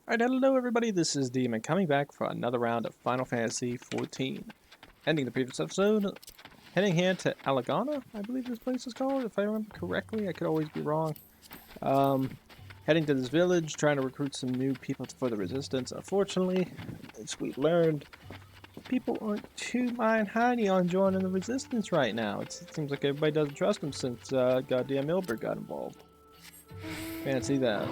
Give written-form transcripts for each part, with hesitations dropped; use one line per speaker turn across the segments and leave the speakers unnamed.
Alright, hello everybody, this is Demon coming back for another round of Final Fantasy XIV. Ending the previous episode, heading here to Alagana, I believe this place is called, if I remember correctly. I could always be wrong. Heading to this village, trying to recruit some new people for the Resistance. Unfortunately, as we learned, people aren't too mind-hiney on joining the Resistance right now. It seems like everybody doesn't trust them since goddamn Ilbert got involved. Fancy that.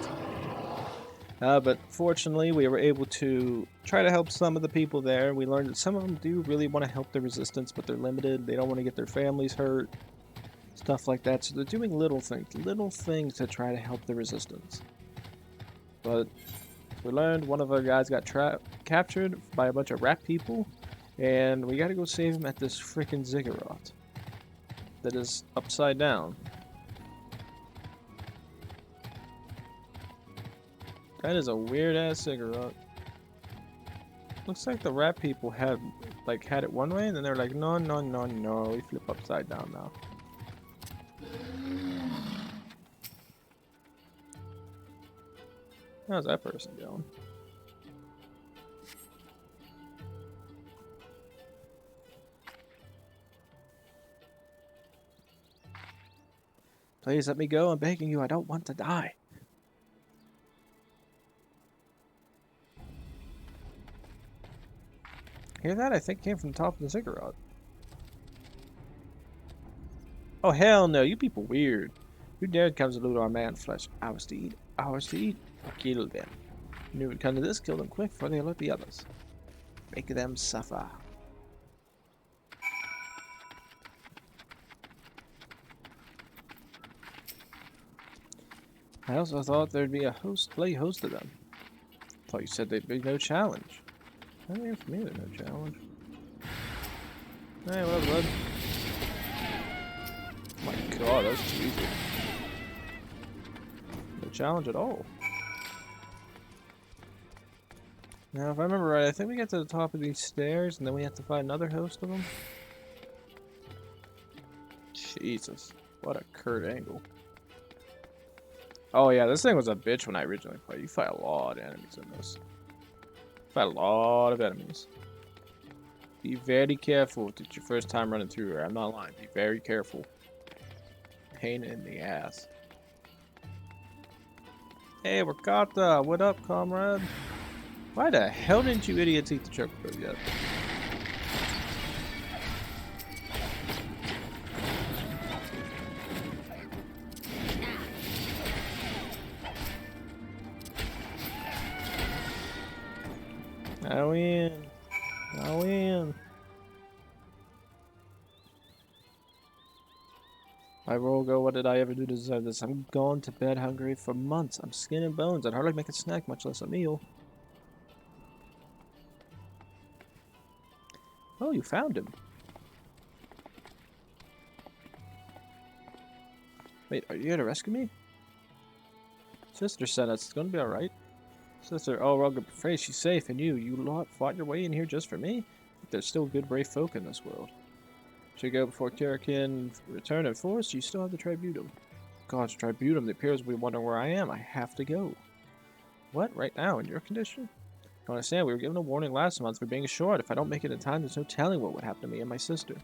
But fortunately, we were able to try to help some of the people there. We learned that some of them do really want to help the Resistance, but they're limited. They don't want to get their families hurt, stuff like that. So they're doing little things to try to help the Resistance. But we learned one of our guys got captured by a bunch of rat people, and we got to go save him at this freaking ziggurat that is upside down. That is a weird-ass ziggurat. Looks like the rat people had it one way, and then they're like, no, no, no, no, we flip upside down now. How's that person going? Please let me go, I'm begging you, I don't want to die. Hear that? I think it came from the top of the ziggurat. Oh, hell no, you people weird. Who dared come to loot our man flesh? Ours to eat, ours to eat. Kill them. Knew it would come to this, kill them quick before they alert the others. Make them suffer. I also thought there'd be a host of them. Thought you said there'd be no challenge. I mean, for me, there's no challenge. Hey, well, bud. Oh my god, that's too easy. No challenge at all. Now, if I remember right, I think we get to the top of these stairs, and then we have to find another host of them. Jesus, what a Kurt Angle. Oh yeah, this thing was a bitch when I originally played. You fight a lot of enemies in this. Fight a lot of enemies. Be very careful if it's your first time running through here. I'm not lying. Be very careful. Pain in the ass. Hey, Wakata! What up, comrade? Why the hell didn't you idiots eat the chocobo yet? I win. I win. My Rogo, what did I ever do to deserve this? I'm going to bed hungry for months. I'm skin and bones. I'd hardly make a snack, much less a meal. Oh, you found him. Wait, are you here to rescue me? Sister sent us. It's gonna be alright. Sister, oh, Rogo, pray she's safe, and you lot fought your way in here just for me? There's still good, brave folk in this world. Should go before Kira can return in force. You still have the Tributum. God's Tributum. The appears will be wondering where I am. I have to go. What? Right now? In your condition? I understand. We were given a warning last month for being assured. If I don't make it in time, there's no telling what would happen to me and my sister.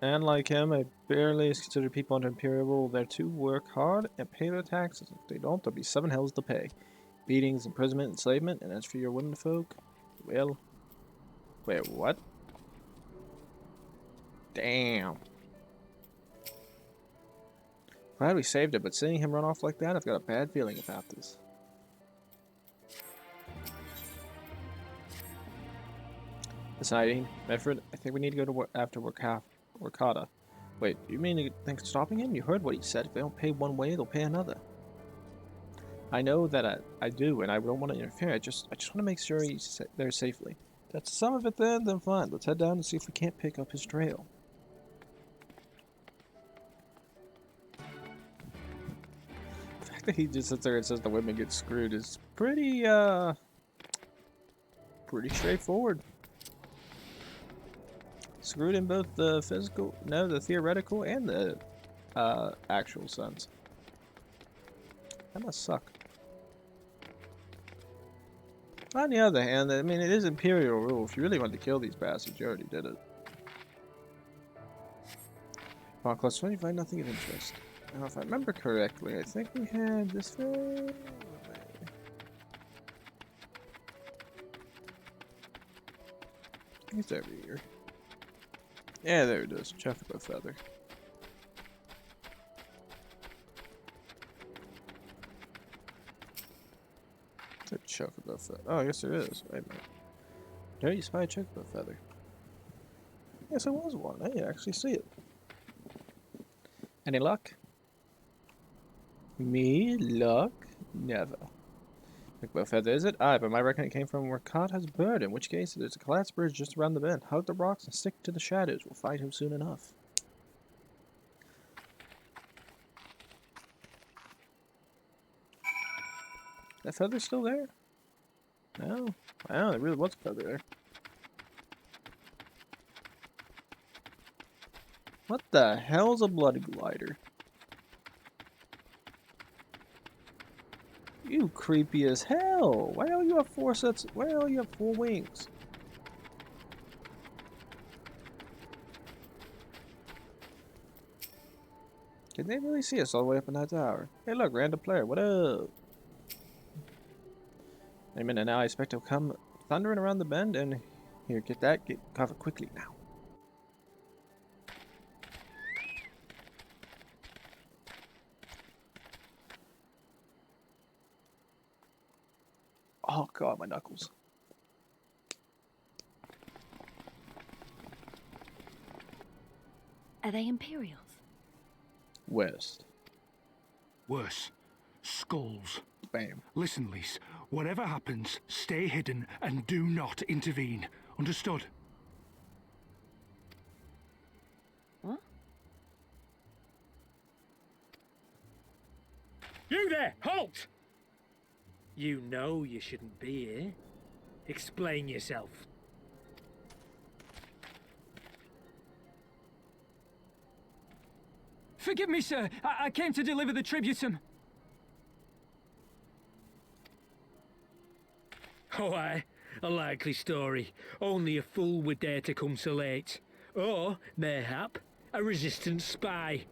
And like him, I barely consider people under Imperial rule there to work hard and pay their taxes. If they don't, there'll be 7 hells to pay. Beatings, imprisonment, enslavement, and as for your women folk, well... Wait, what? Damn. Glad we saved it, but seeing him run off like that, I've got a bad feeling about this. Deciding, Medford, I think we need to go to after Wakata. Wait, you mean you think stopping him? You heard what he said. If they don't pay one way, they'll pay another. I know that I do, and I don't want to interfere. I just want to make sure he's there safely. That's some of it then fine. Let's head down and see if we can't pick up his trail. The fact that he just sits there and says the women get screwed is pretty, pretty straightforward. Screwed in both the the theoretical and the actual sense. That must suck. On the other hand, I mean, it is Imperial rule. If you really wanted to kill these bastards, you already did it. Conquest 25, nothing of interest. Now, if I remember correctly, I think we had this way. It's over here. Yeah, there it is. Chocobo feather. It's a chocobo feather. Oh, yes there is. Wait a minute. Don't you spy a chocobo feather? Yes, there was one. I didn't actually see it. Any luck? Me? Luck? Never. Chocobo feather, is it? Aye, but I reckon it came from where Cod has bird, in which case there's a collapsed bridge just around the bend. Hug the rocks and stick to the shadows. We'll find him soon enough. That feather's still there? No. Wow, there really was a feather there. What the hell's a blood glider? You creepy as hell! Why don't you have 4 sets? Why don't you have 4 wings? Can they really see us all the way up in that tower? Hey look, random player, what up? Wait a minute, now I expect to come thundering around the bend and... Here, get that, get cover quickly now. Oh god, my knuckles.
Are they Imperials?
West.
Worse. Skulls.
Bam.
Listen, Lise. Whatever happens, stay hidden and do not intervene. Understood?
What?
You there! Halt! You know you shouldn't be here. Explain yourself.
Forgive me, sir. I came to deliver the tributum.
Oh, aye. A likely story. Only a fool would dare to come so late. Or, mayhap, a resistance spy.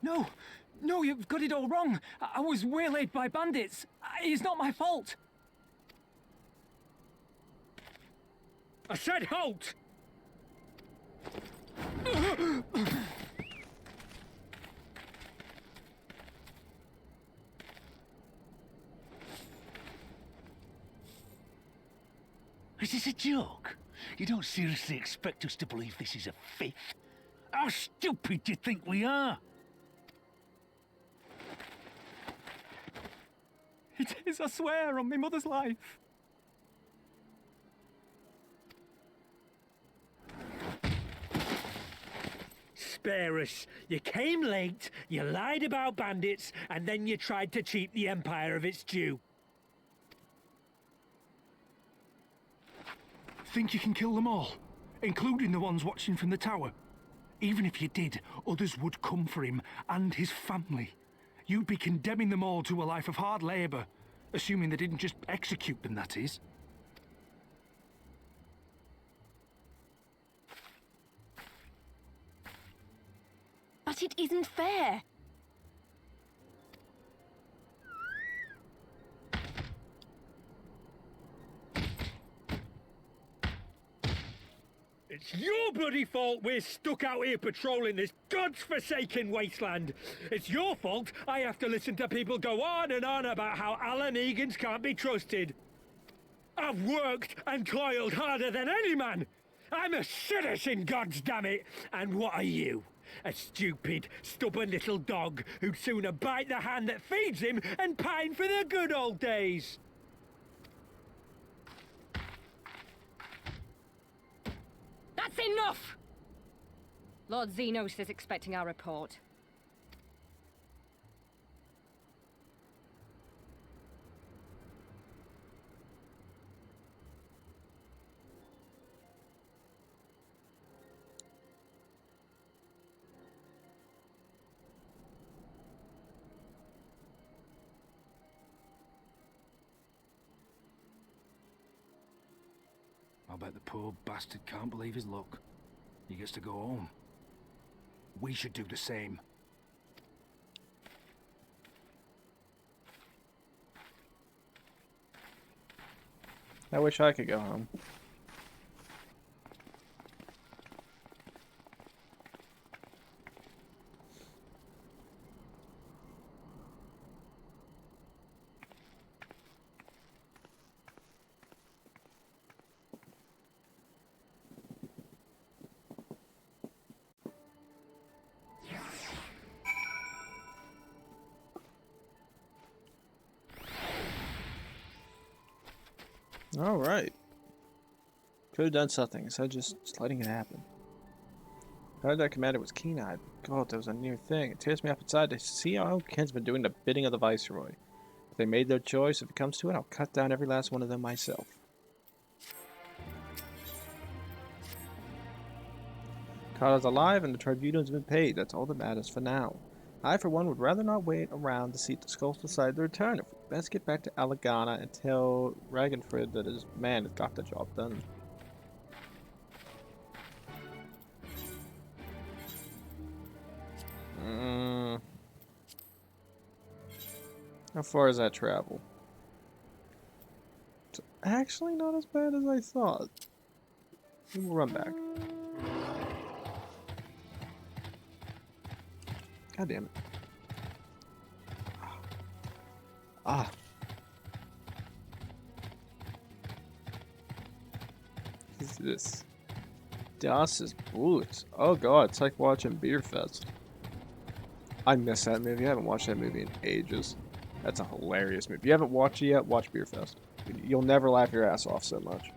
No, no, you've got it all wrong. I was waylaid by bandits. It's not my fault.
I said halt!
Is this a joke? You don't seriously expect us to believe this is a fifth? How stupid do you think we are?
It is, I swear, on my mother's life.
Spare us. You came late, you lied about bandits, and then you tried to cheat the Empire of its due.
Think you can kill them all? Including the ones watching from the tower? Even if you did, others would come for him and his family. You'd be condemning them all to a life of hard labor. Assuming they didn't just execute them, that is.
But it isn't fair.
It's your bloody fault we're stuck out here patrolling this god's-forsaken wasteland. It's your fault I have to listen to people go on and on about how Alan Egans can't be trusted. I've worked and toiled harder than any man. I'm a citizen, goddammit. And what are you? A stupid, stubborn little dog who'd sooner bite the hand that feeds him and pine for the good old days.
That's enough! Lord Xenos is expecting our report.
I'll bet the poor bastard can't believe his luck. He gets to go home. We should do the same.
I wish I could go home. All right. Could have done something instead of just letting it happen. I heard that commander was keen-eyed. God, that was a near thing. It tears me up inside to see our own kinsmen doing the bidding of the Viceroy. If they made their choice, if it comes to it, I'll cut down every last one of them myself. Carter's alive and the tribunal's been paid. That's all that matters for now. I, for one, would rather not wait around to see if the skulls decide to return. If we best get back to Alagana and tell Ragnfrid that his man has got the job done. How far is that travel? It's actually not as bad as I thought. We'll run back. God damn it. Ah. What is this? Das is Blut. Oh god, it's like watching Beer Fest. I miss that movie. I haven't watched that movie in ages. That's a hilarious movie. If you haven't watched it yet, watch Beer Fest. You'll never laugh your ass off so much.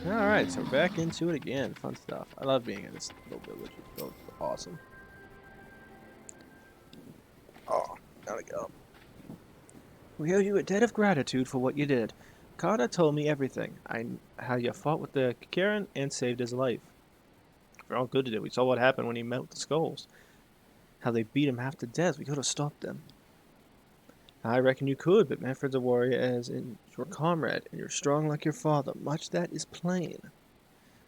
Alright, so back into it again. Fun stuff. I love being in this little village. It's awesome. Oh, gotta go. We owe you a debt of gratitude for what you did. Carter told me everything. How you fought with the Kieran and saved his life. We're all good to do. We saw what happened when he met with the skulls. How they beat him half to death. We could have stopped them. I reckon you could, but Manfred's a warrior as in your comrade, and you're strong like your father. Much that is plain.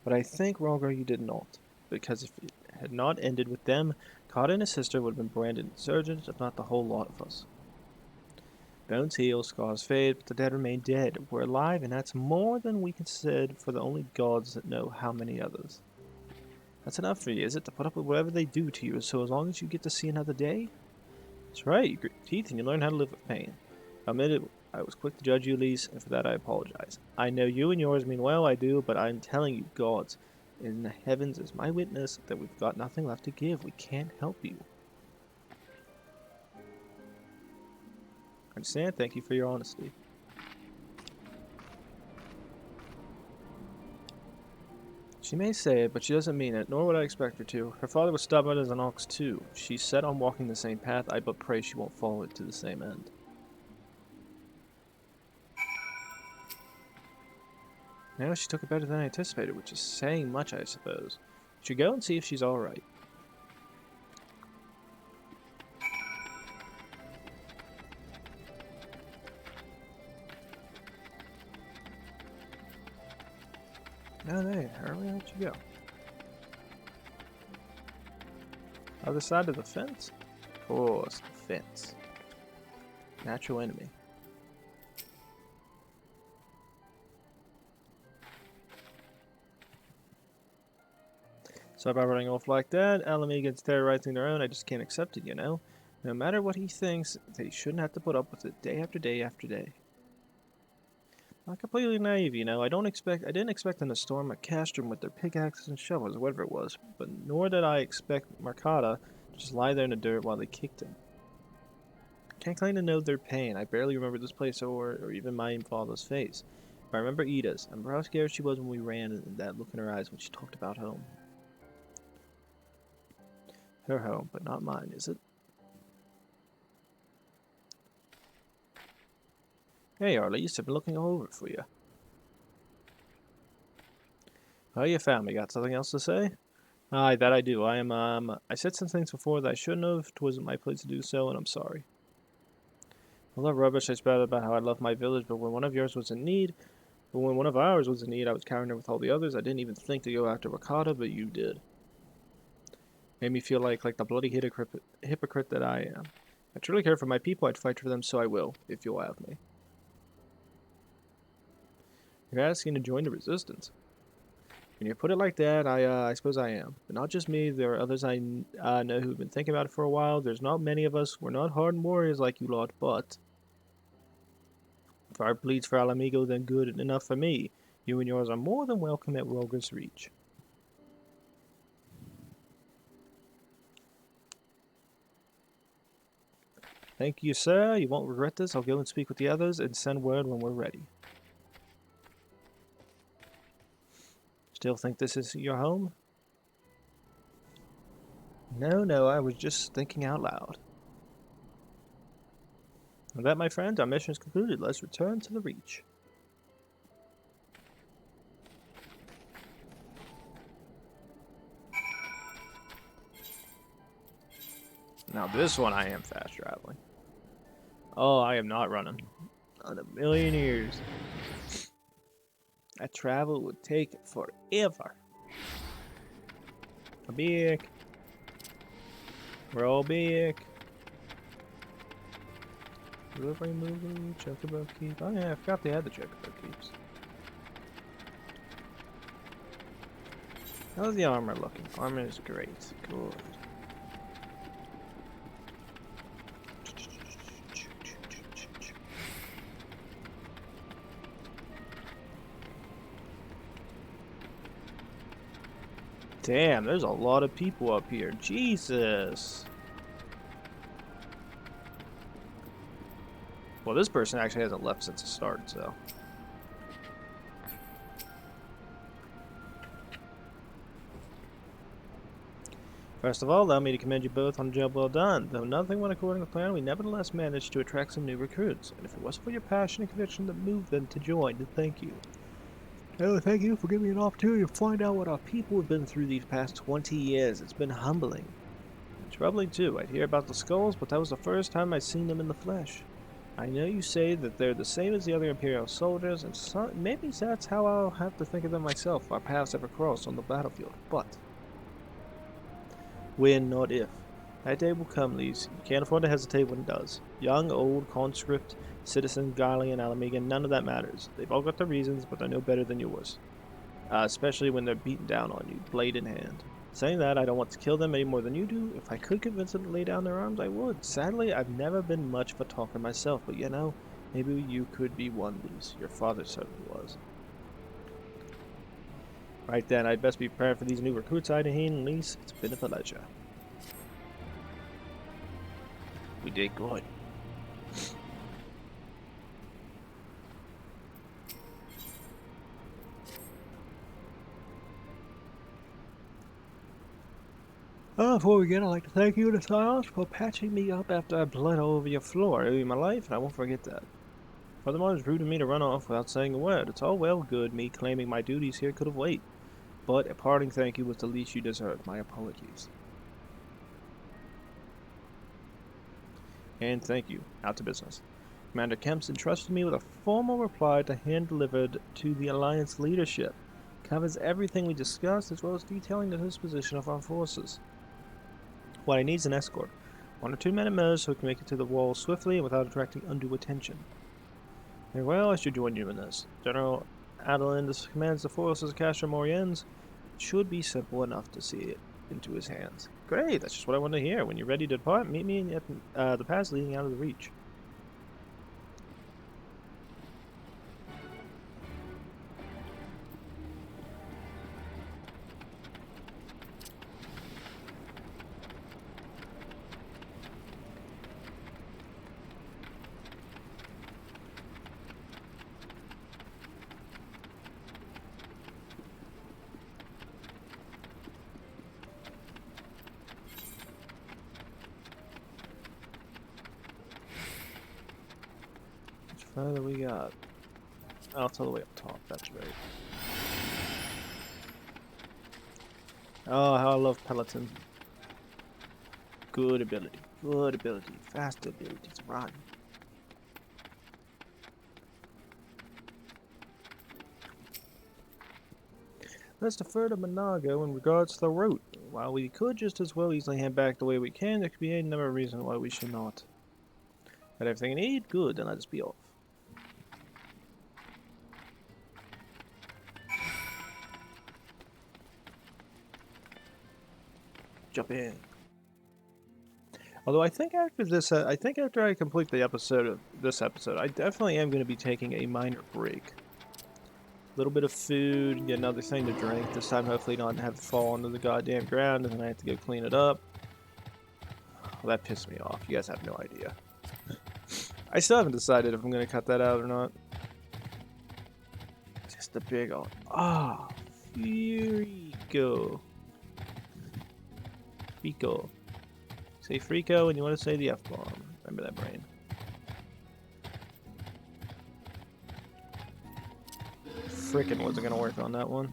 But I think, Rolgar, you did not. Because if it had not ended with them, Carter and his sister would have been branded insurgents, if not the whole lot of us. Bones heal, scars fade, but the dead remain dead. We're alive, and that's more than we can say for the only gods that know how many others. That's enough for you, is it, to put up with whatever they do to you, so as long as you get to see another day? That's right, you grit your teeth and you learn how to live with pain. I admit it, I was quick to judge you, Lise, and for that I apologize. I know you and yours mean well, I do, but I'm telling you, gods, in the heavens is my witness that we've got nothing left to give. We can't help you. I understand. Thank you for your honesty. She may say it, but she doesn't mean it, nor would I expect her to. Her father was stubborn as an ox too. She's set on walking the same path. I but pray she won't follow it to the same end. Now she took it better than I anticipated, which is saying much, I suppose. Should go and see if she's alright. No, they early let you go. Other side of the fence? Of course, the fence. Natural enemy. So by running off like that, Alamegans terrorizing their own, I just can't accept it, you know? No matter what he thinks, they shouldn't have to put up with it day after day after day. Not completely naive, you know. I didn't expect them to storm a castrum with their pickaxes and shovels, or whatever it was. But nor did I expect Markata to just lie there in the dirt while they kicked him. Can't claim to know their pain. I barely remember this place or even my father's face. But I remember Ida's. I remember how scared she was when we ran and that look in her eyes when she talked about home. Her home, but not mine, is it? Hey, Arlise, I've been looking all over for you. Oh, you found me. Got something else to say? Aye, that I do. I said some things before that I shouldn't have. It wasn't my place to do so, and I'm sorry. All that rubbish I spouted about how I love my village, but when one of ours was in need, I was carrying her with all the others. I didn't even think to go after Ricotta, but you did. Made me feel like the bloody hypocrite that I am. If I truly care for my people, I'd fight for them, so I will, if you'll have me. You're asking to join the resistance. When you put it like that, I suppose I am. But not just me, there are others I know who've been thinking about it for a while. There's not many of us. We're not hardened warriors like you lot, but if our bleeds for Alamigo, then good enough for me. You and yours are more than welcome at Roger's Reach. Thank you, sir. You won't regret this. I'll go and speak with the others and send word when we're ready. Still think this is your home? No, I was just thinking out loud. With that, my friends, our mission is concluded. Let's return to the Reach. Now this one I am fast traveling. Oh, I am not running. Not a million years. That travel would take forever. Back. Roll back. Delivery movie, chocobo keep. Oh yeah, I forgot they had the chocobo keeps. How's the armor looking? Armor is great. Good. Damn, there's a lot of people up here. Jesus. Well, this person actually hasn't left since the start, so. First of all, allow me to commend you both on a job well done. Though nothing went according to plan, we nevertheless managed to attract some new recruits. And if it wasn't for your passion and conviction that moved them to join, then thank you. Oh, thank you for giving me an opportunity to find out what our people have been through these past 20 years. It's been humbling. And troubling, too. I'd hear about the skulls, but that was the first time I'd seen them in the flesh. I know you say that they're the same as the other Imperial soldiers, and maybe that's how I'll have to think of them myself if our paths ever cross on the battlefield. But when, not if. That day will come, Lise. You can't afford to hesitate when it does. Young, old, conscript, citizen, Garlean, Alamigan, none of that matters. They've all got their reasons, but they're no better than yours. Especially when they're beaten down on you, blade in hand. Saying that, I don't want to kill them any more than you do. If I could convince them to lay down their arms, I would. Sadly, I've never been much of a talker myself, but you know, maybe you could be one, Lise. Your father certainly was. Right then, I'd best be prepared for these new recruits, Hydaelyn and Lise. It's been a pleasure. We did good. Before we begin, I'd like to thank you, the Silence, for patching me up after I bled all over your floor. I owe you my life, and I won't forget that. Furthermore, it's rude of me to run off without saying a word. It's all well good, me claiming my duties here could have waited. But a parting thank you was the least you deserved. My apologies. And thank you. Out to business. Commander Kemp's entrusted me with a formal reply to hand delivered to the Alliance leadership. Covers everything we discussed, as well as detailing the disposition of our forces. What I need is an escort. 1 or 2 men at most who can make it to the wall swiftly and without attracting undue attention. Very well, I should join you in this. General Hydaelyn commands the forces of Castra Moriens. It should be simple enough to see it into his hands. Great, that's just what I wanted to hear. When you're ready to depart, meet me at the pass leading out of the Reach. Further we got. Oh, it's all the way up top, that's right. Oh, how I love Peloton. Good ability. Good ability. Fast ability to run. Let's defer to Monago in regards to the route. While we could just as well easily head back the way we can, there could be any number of reasons why we should not. Got everything you need? Good, then let us be off. Jump in. Although I think after this, after I complete the episode of this episode, I definitely am going to be taking a minor break. A little bit of food, get another thing to drink. This time, hopefully, not have it fall onto the goddamn ground, and then I have to go clean it up. Well, that pissed me off. You guys have no idea. I still haven't decided if I'm going to cut that out or not. Just a big old... Ah, Frico. Frico. Say Frico and you want to say the F-bomb. Remember that, brain. Frickin' wasn't going to work on that one.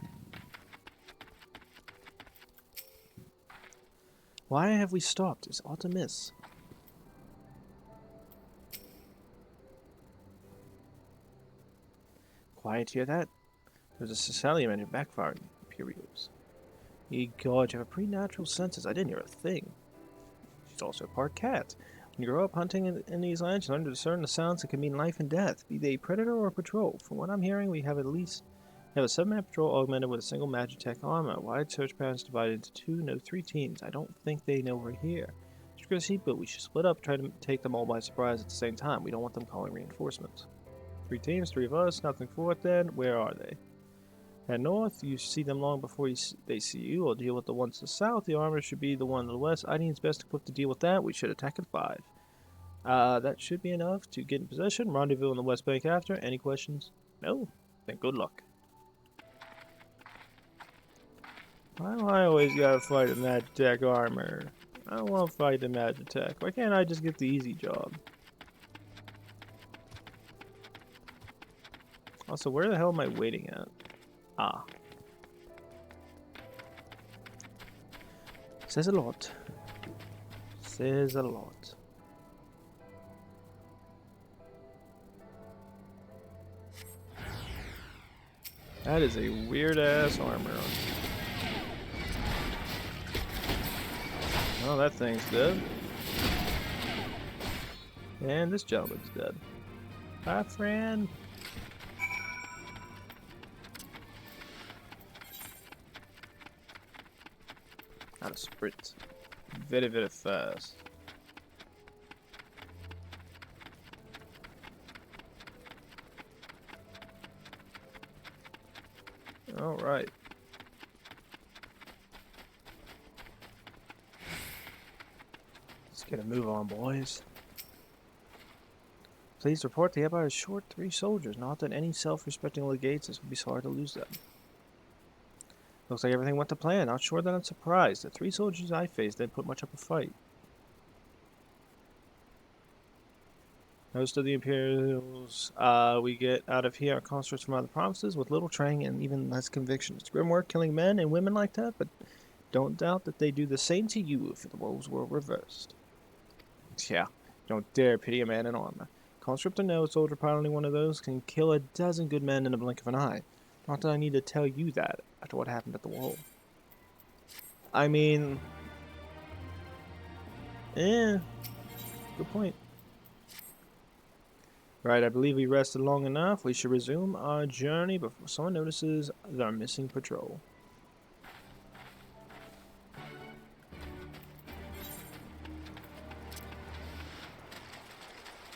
Why have we stopped? It's ought to miss. Quiet, hear that? There's a Sicilian who backfired Imperials. Ye God, you have a preternatural senses. I didn't hear a thing. She's also part cat. When you grow up hunting in these lands, you learn to discern the sounds that can mean life and death, be they predator or patrol. From what I'm hearing, we have a 7-man patrol augmented with a single Magitech armor. Wide search patterns divided into 2, no 3 teams. I don't think they know we're here. But we should split up, try to take them all by surprise at the same time. We don't want them calling reinforcements. 3 teams, 3 of us, nothing for it then. Where are they? Head north, you see them long before they see you. We'll deal with the ones to the south. The armor should be the one to the west. I think it's best equipped to deal with that. We should attack at 5. That should be enough to get in possession. Rendezvous on the west bank after. Any questions? No? Then good luck. Why do I always gotta fight a Magitech armor? I don't want to fight the Magitech. Why can't I just get the easy job? Also, where the hell am I waiting at? Ah. Says a lot. Says a lot. That is a weird-ass armor on. Oh, that thing's dead. And this gentleman's dead. Bye, friend. Gotta sprint. Very, very fast. Alright. Let's get a move on, boys. Please report the Empire is short 3 soldiers. Not that any self-respecting legates would be sorry to lose them. Looks like everything went to plan. Not sure that I'm surprised. The 3 soldiers I faced didn't put much up a fight. Most of the Imperials we get out of here are conscripts from other provinces with little training and even less conviction. It's grim work killing men and women like that, but don't doubt that they do the same to you if the roles were reversed. Yeah, don't dare pity a man in armor. Conscript or no, soldier piloting one of those can kill a dozen good men in a blink of an eye. Not that I need to tell you that after what happened at the wall. I mean... good point. Right, I believe we rested long enough. We should resume our journey before someone notices our missing patrol.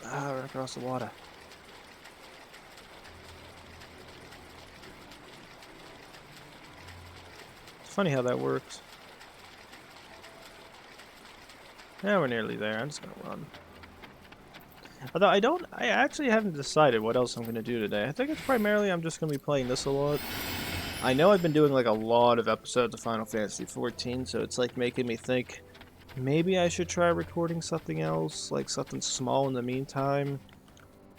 Ah, right across the water. It's funny how that works. Yeah, we're nearly there. I'm just gonna run. Although I actually haven't decided what else I'm gonna do today. I think it's primarily I'm just gonna be playing this a lot. I know I've been doing like a lot of episodes of Final Fantasy XIV, so it's like making me think maybe I should try recording something else, like something small in the meantime.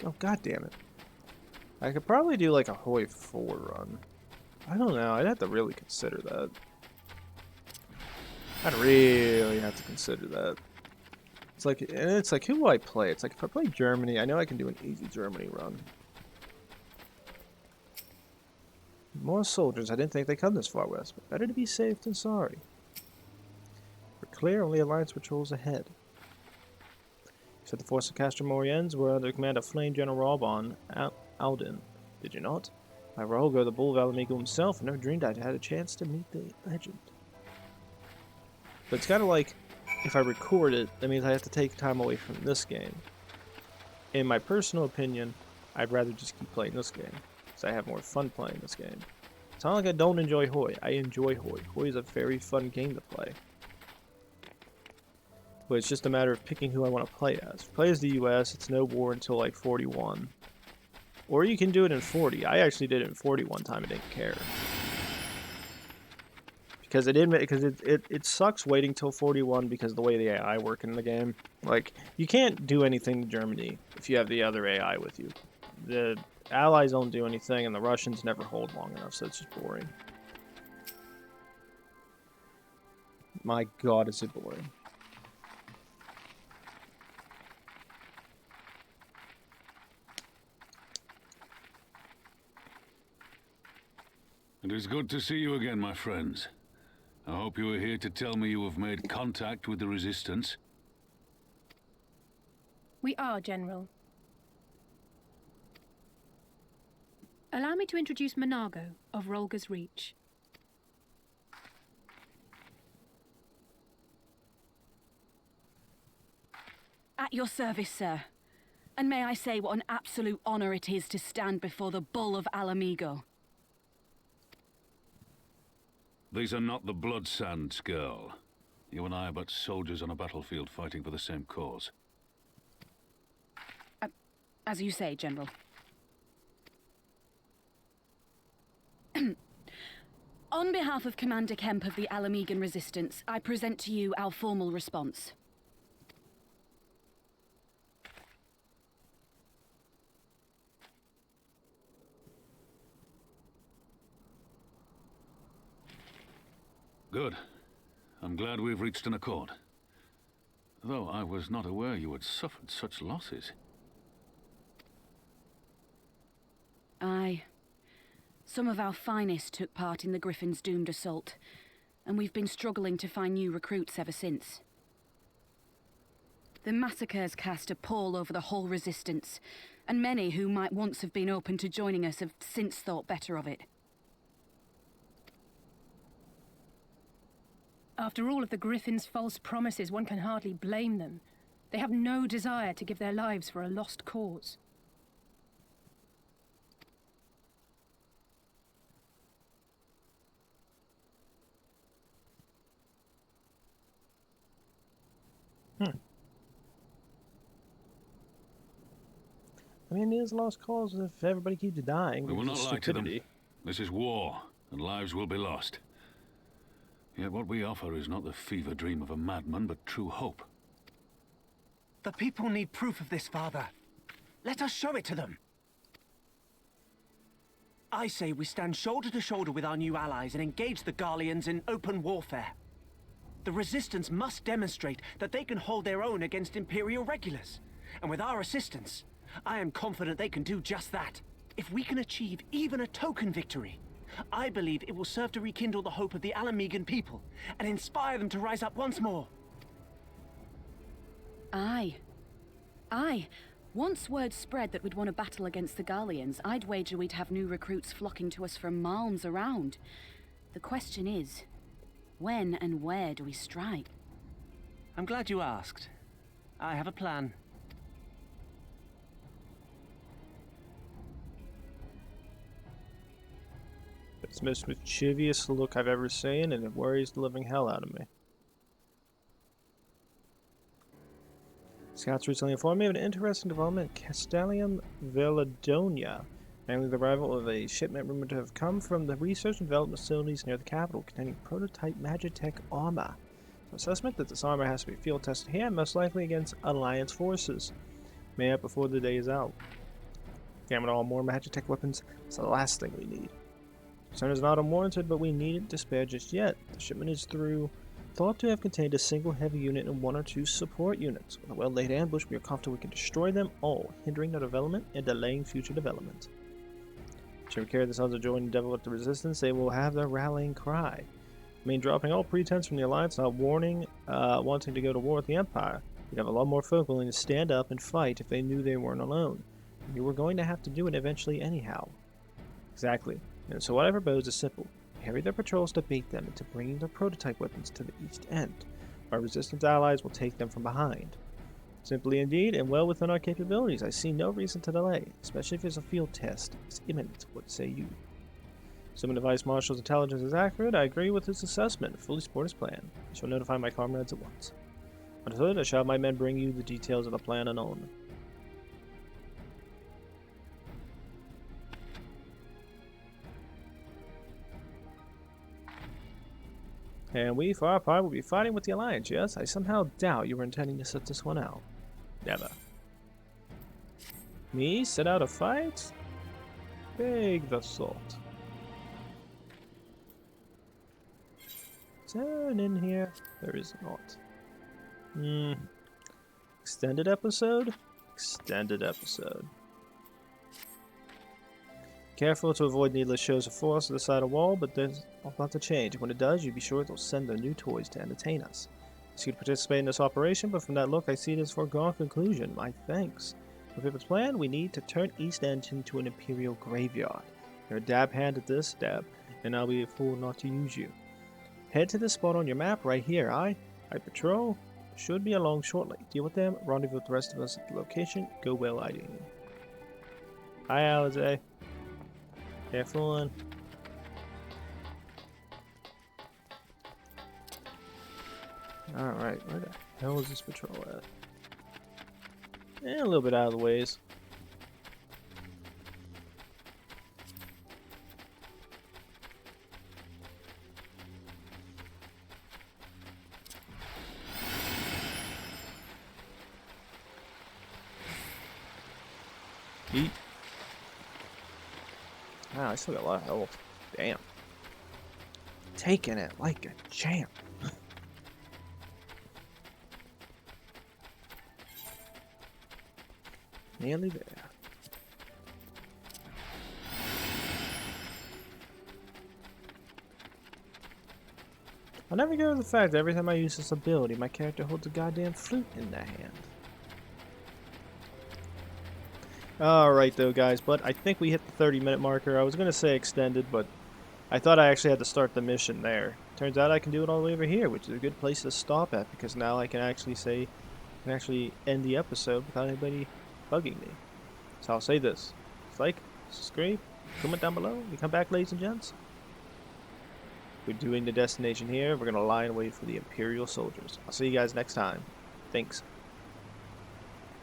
Oh, god damn it. I could probably do like a Hoi 4 run. I don't know, I'd have to really consider that. I'd really have to consider that. It's like, who will I play? It's like, if I play Germany, I know I can do an easy Germany run. More soldiers. I didn't think they'd come this far west, but better to be safe than sorry. We're clear, only Alliance patrols ahead. You said the force of Castor Moriens were under the command of Flame General Robon Alden, did you not? By Rolgo, the Bull of Alamigo himself, I never dreamed I'd had a chance to meet the legend. But it's kind of like, if I record it, that means I have to take time away from this game. In my personal opinion, I'd rather just keep playing this game, because I have more fun playing this game. It's not like I don't enjoy Hoi. I enjoy Hoi. Hoi is a very fun game to play. But it's just a matter of picking who I want to play as. If you play as the US, it's no war until like 41. Or you can do it in 40. I actually did it in 40 one time and didn't care. Because it sucks waiting till 41 because of the way the AI work in the game. Like, you can't do anything in Germany if you have the other AI with you. The Allies don't do anything, and the Russians never hold long enough, so it's just boring. My god, is it boring.
It is good to see you again, my friends. I hope you are here to tell me you have made contact with the Resistance.
We are, General. Allow me to introduce Monago of Rolga's Reach.
At your service, sir. And may I say what an absolute honor it is to stand before the Bull of Alamigo.
These are not the Blood Sands, girl. You and I are but soldiers on a battlefield fighting for the same cause.
As you say, General. On behalf of Commander Kemp of the Alamigan Resistance, I present to you our formal response.
Good. I'm glad we've reached an accord. Though I was not aware you had suffered such losses.
Aye. Some of our finest took part in the Griffin's doomed assault, and we've been struggling to find new recruits ever since. The massacres cast a pall over the whole Resistance, and many who might once have been open to joining us have since thought better of it.
After all of the Griffin's false promises, one can hardly blame them. They have no desire to give their lives for a lost cause.
I mean, it is a lost cause if everybody keeps dying.
We will not lie to them.
Stupidity.
This is war, and lives will be lost. Yet what we offer is not the fever dream of a madman, but true hope.
The people need proof of this, Father. Let us show it to them. I say we stand shoulder to shoulder with our new allies and engage the Garleans in open warfare. The Resistance must demonstrate that they can hold their own against Imperial regulars. And with our assistance, I am confident they can do just that. If we can achieve even a token victory, I believe it will serve to rekindle the hope of the Alamigan people and inspire them to rise up once more.
Aye. Aye. Once word spread that we'd won a battle against the Garleans, I'd wager we'd have new recruits flocking to us from malms around. The question is, when and where do we strike?
I'm glad you asked. I have a plan.
It's the most mischievous look I've ever seen, and it worries the living hell out of me. Scouts recently informed me of an interesting development in Castellium Veladonia, namely the arrival of a shipment rumored to have come from the research and development facilities near the capital, containing prototype Magitech armor. Assessment that this armor has to be field tested here, most likely against Alliance forces. May up before the day is out. Damn it all, more Magitech weapons is the last thing we need. Concern is not unwarranted, but we need it to spare just yet. The shipment is through thought to have contained a single heavy unit and 1 or 2 support units. With a well-laid ambush, we are confident we can destroy them all, hindering their development and delaying future development. Should we carry the Sons of Joy and Devil with the Resistance, they will have their rallying cry. I mean, dropping all pretense from the Alliance, not wanting to go to war with the Empire. You'd have a lot more folk willing to stand up and fight if they knew they weren't alone. You were going to have to do it eventually anyhow. Exactly. And so what I propose is simple. Harry their patrols to bait them into bringing their prototype weapons to the east end. Our resistance allies will take them from behind. Simply indeed, and well within our capabilities, I see no reason to delay, especially if it's a field test. It's imminent, what say you? Assuming the Vice Marshal's intelligence is accurate, I agree with his assessment and fully support his plan. I shall notify my comrades at once. Understood, I shall have my men bring you the details of the plan anon. And we, for our part, will be fighting with the Alliance, yes? I somehow doubt you were intending to set this one out. Never. Me? Set out a fight? Big the thought. Is there an in here? There is not. Extended episode? Extended episode. Careful to avoid needless shows of force to the side of the wall, but there's about to change. When it does, you be sure they'll send their new toys to entertain us. I see you to participate in this operation, but from that look, I see it as a foregone conclusion. My thanks. If it's planned, we need to turn East End into an Imperial graveyard. You're a dab hand at this, Dab, and I'll be a fool not to use you. Head to this spot on your map right here. I patrol. Should be along shortly. Deal with them. Rendezvous with the rest of us at the location. Go well, Hydaelyn. Hi, Alize. Careful one. Alright, where the hell is this patrol at? A little bit out of the ways. Eat. Wow, I still got a lot of health. Damn. Taking it like a champ. Nearly there. I'll never get over the fact that every time I use this ability, my character holds a goddamn flute in their hand. Alright though guys, but I think we hit the 30-minute marker. I was going to say extended, but I thought I actually had to start the mission there. Turns out I can do it all the way over here, which is a good place to stop at, because now I can actually end the episode without anybody bugging me. So I'll say this. Like, subscribe, comment down below. We come back, ladies and gents. We're doing the destination here. We're going to lie in wait for the Imperial soldiers. I'll see you guys next time. Thanks.